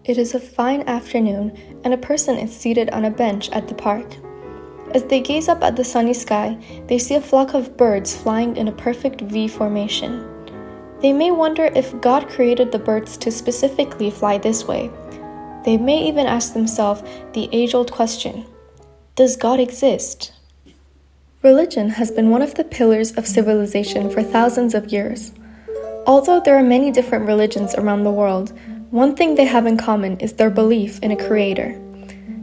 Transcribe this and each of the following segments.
It is a fine afternoon, and a person is seated on a bench at the park. As they gaze up at the sunny sky, they see a flock of birds flying in a perfect V formation. They may wonder if God created the birds to specifically fly this way. They may even ask themselves the age-old question, does God exist? Religion has been one of the pillars of civilization for thousands of years. Although there are many different religions around the world, one thing they have in common is their belief in a creator,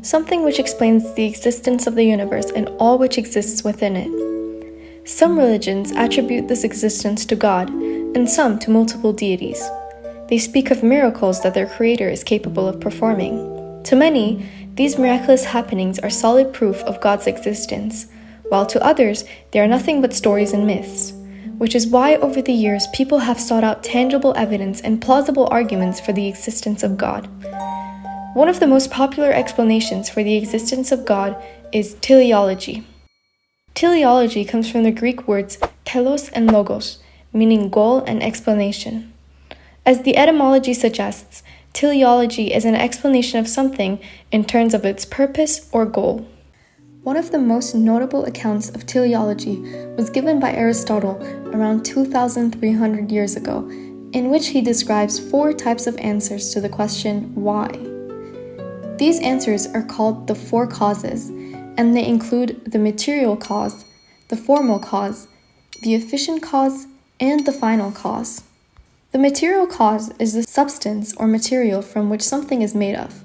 something which explains the existence of the universe and all which exists within it. Some religions attribute this existence to God, and some to multiple deities. They speak of miracles that their creator is capable of performing. To many, these miraculous happenings are solid proof of God's existence, while to others, they are nothing but stories and myths, which is why over the years people have sought out tangible evidence and plausible arguments for the existence of God. One of the most popular explanations for the existence of God is teleology. Teleology comes from the Greek words telos and logos, meaning goal and explanation. As the etymology suggests, teleology is an explanation of something in terms of its purpose or goal. One of the most notable accounts of teleology was given by Aristotle around 2,300 years ago, in which he describes 4 types of answers to the question, why? These answers are called the 4 causes, and they include the material cause, the formal cause, the efficient cause, and the final cause. The material cause is the substance or material from which something is made of.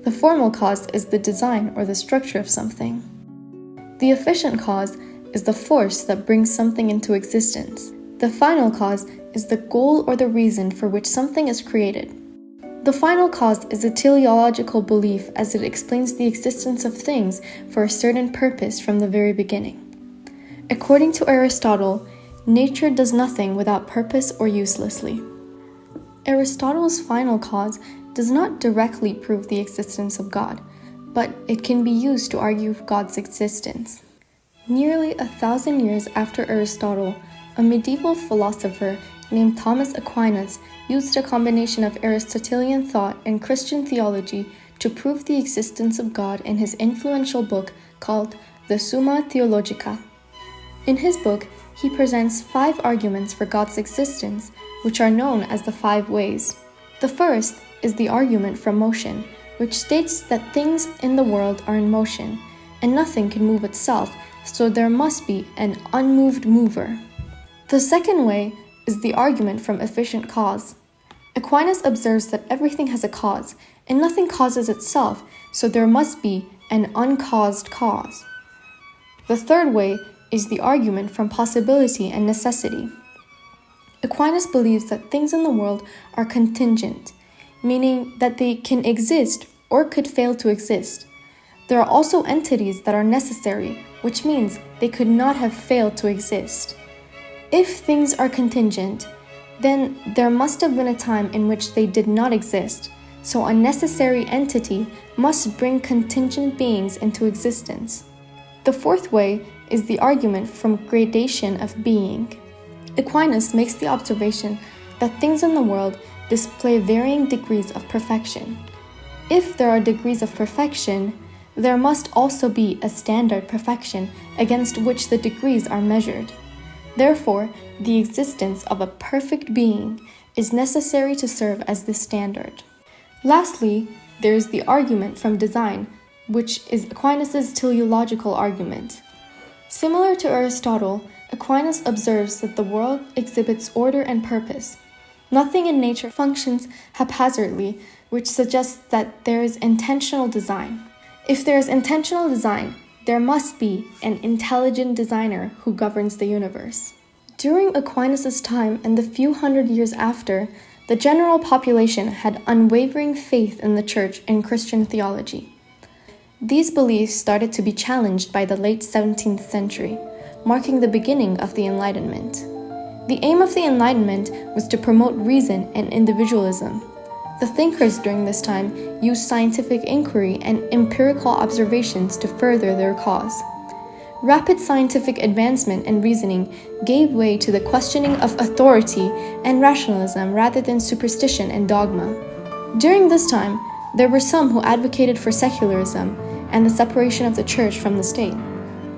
The formal cause is the design or the structure of something. The efficient cause is the force that brings something into existence. The final cause is the goal or the reason for which something is created. The final cause is a teleological belief as it explains the existence of things for a certain purpose from the very beginning. According to Aristotle, nature does nothing without purpose or uselessly. Aristotle's final cause does not directly prove the existence of God, but it can be used to argue God's existence. Nearly 1,000 years after Aristotle, a medieval philosopher named Thomas Aquinas used a combination of Aristotelian thought and Christian theology to prove the existence of God in his influential book called the Summa Theologica. In his book, he presents 5 arguments for God's existence, which are known as the 5 ways. The first is the argument from motion, which states that things in the world are in motion, and nothing can move itself, so there must be an unmoved mover. The second way is the argument from efficient cause. Aquinas observes that everything has a cause, and nothing causes itself, so there must be an uncaused cause. The third way is the argument from possibility and necessity. Aquinas believes that things in the world are contingent, meaning that they can exist or could fail to exist. There are also entities that are necessary, which means they could not have failed to exist. If things are contingent, then there must have been a time in which they did not exist, so a necessary entity must bring contingent beings into existence. The fourth way is the argument from gradation of being. Aquinas makes the observation that things in the world display varying degrees of perfection. If there are degrees of perfection, there must also be a standard perfection against which the degrees are measured. Therefore, the existence of a perfect being is necessary to serve as the standard. Lastly, there is the argument from design, which is Aquinas' teleological argument. Similar to Aristotle, Aquinas observes that the world exhibits order and purpose. Nothing in nature functions haphazardly, which suggests that there is intentional design. If there is intentional design, there must be an intelligent designer who governs the universe. During Aquinas' time and the few hundred years after, the general population had unwavering faith in the Church and Christian theology. These beliefs started to be challenged by the late 17th century, marking the beginning of the Enlightenment. The aim of the Enlightenment was to promote reason and individualism. The thinkers during this time used scientific inquiry and empirical observations to further their cause. Rapid scientific advancement and reasoning gave way to the questioning of authority and rationalism rather than superstition and dogma. During this time, there were some who advocated for secularism and the separation of the church from the state.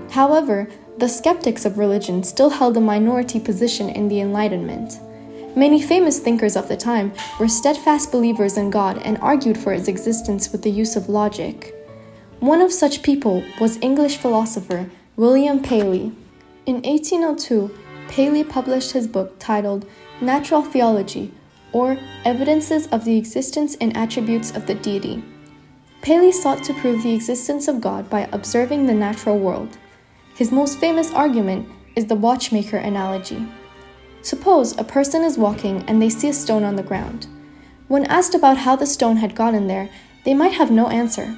However, the skeptics of religion still held a minority position in the Enlightenment. Many famous thinkers of the time were steadfast believers in God and argued for its existence with the use of logic. One of such people was English philosopher William Paley. In 1802, Paley published his book titled Natural Theology, or Evidences of the Existence and Attributes of the Deity. Paley sought to prove the existence of God by observing the natural world. His most famous argument is the watchmaker analogy. Suppose a person is walking and they see a stone on the ground. When asked about how the stone had gotten there, they might have no answer.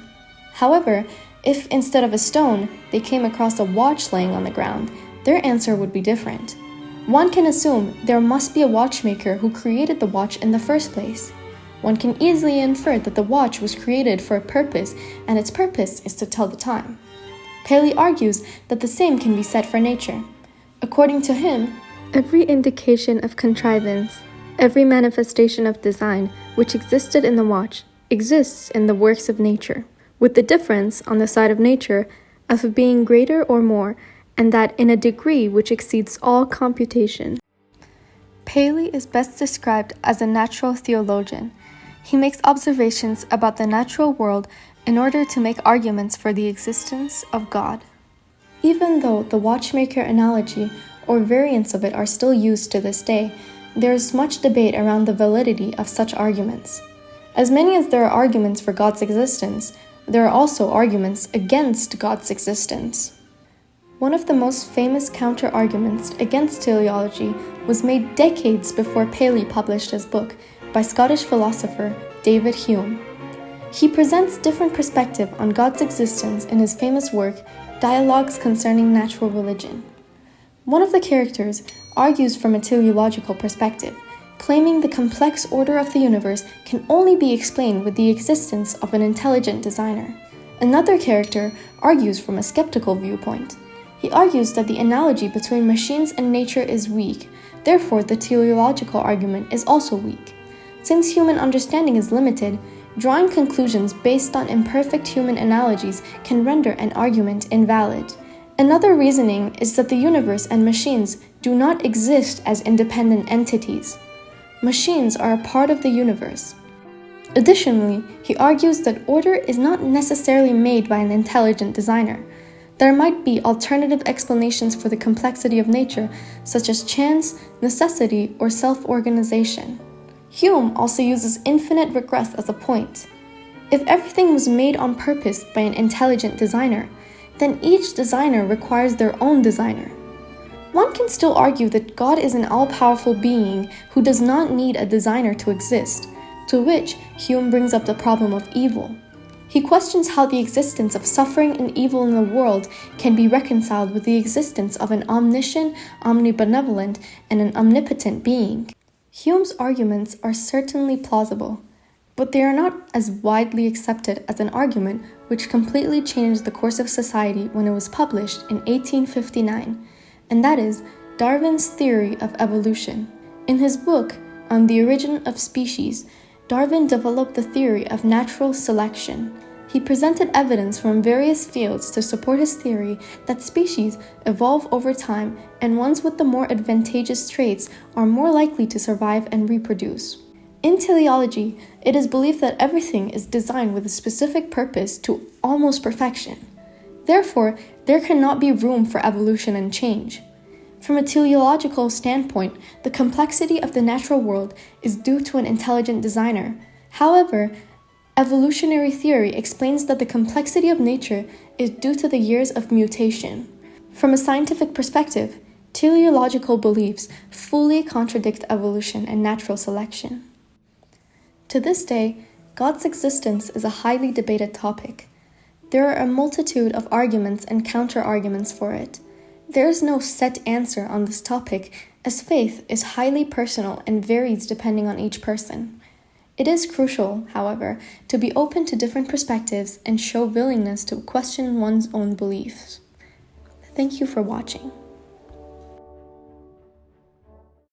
However, if instead of a stone, they came across a watch laying on the ground, their answer would be different. One can assume there must be a watchmaker who created the watch in the first place. One can easily infer that the watch was created for a purpose, and its purpose is to tell the time. Paley argues that the same can be said for nature. According to him, every indication of contrivance, every manifestation of design which existed in the watch, exists in the works of nature, with the difference, on the side of nature, of being greater or more, and that in a degree which exceeds all computation. Paley is best described as a natural theologian. He makes observations about the natural world in order to make arguments for the existence of God. Even though the watchmaker analogy or variants of it are still used to this day, there is much debate around the validity of such arguments. As many as there are arguments for God's existence, there are also arguments against God's existence. One of the most famous counter-arguments against teleology was made decades before Paley published his book by Scottish philosopher David Hume. He presents different perspective on God's existence in his famous work, Dialogues Concerning Natural Religion. One of the characters argues from a teleological perspective, claiming the complex order of the universe can only be explained with the existence of an intelligent designer. Another character argues from a skeptical viewpoint. He argues that the analogy between machines and nature is weak, therefore the teleological argument is also weak. Since human understanding is limited, drawing conclusions based on imperfect human analogies can render an argument invalid. Another reasoning is that the universe and machines do not exist as independent entities. Machines are a part of the universe. Additionally, he argues that order is not necessarily made by an intelligent designer. There might be alternative explanations for the complexity of nature, such as chance, necessity, or self-organization. Hume also uses infinite regress as a point. If everything was made on purpose by an intelligent designer, then each designer requires their own designer. One can still argue that God is an all-powerful being who does not need a designer to exist, to which Hume brings up the problem of evil. He questions how the existence of suffering and evil in the world can be reconciled with the existence of an omniscient, omnibenevolent, and an omnipotent being. Hume's arguments are certainly plausible, but they are not as widely accepted as an argument which completely changed the course of society when it was published in 1859, and that is Darwin's theory of evolution. In his book, On the Origin of Species, Darwin developed the theory of natural selection. He presented evidence from various fields to support his theory that species evolve over time and ones with the more advantageous traits are more likely to survive and reproduce. In teleology, it is believed that everything is designed with a specific purpose to almost perfection. Therefore, there cannot be room for evolution and change. From a teleological standpoint, the complexity of the natural world is due to an intelligent designer. However, evolutionary theory explains that the complexity of nature is due to the years of mutation. From a scientific perspective, teleological beliefs fully contradict evolution and natural selection. To this day, God's existence is a highly debated topic. There are a multitude of arguments and counter-arguments for it. There is no set answer on this topic, as faith is highly personal and varies depending on each person. It is crucial, however, to be open to different perspectives and show willingness to question one's own beliefs. Thank you for watching.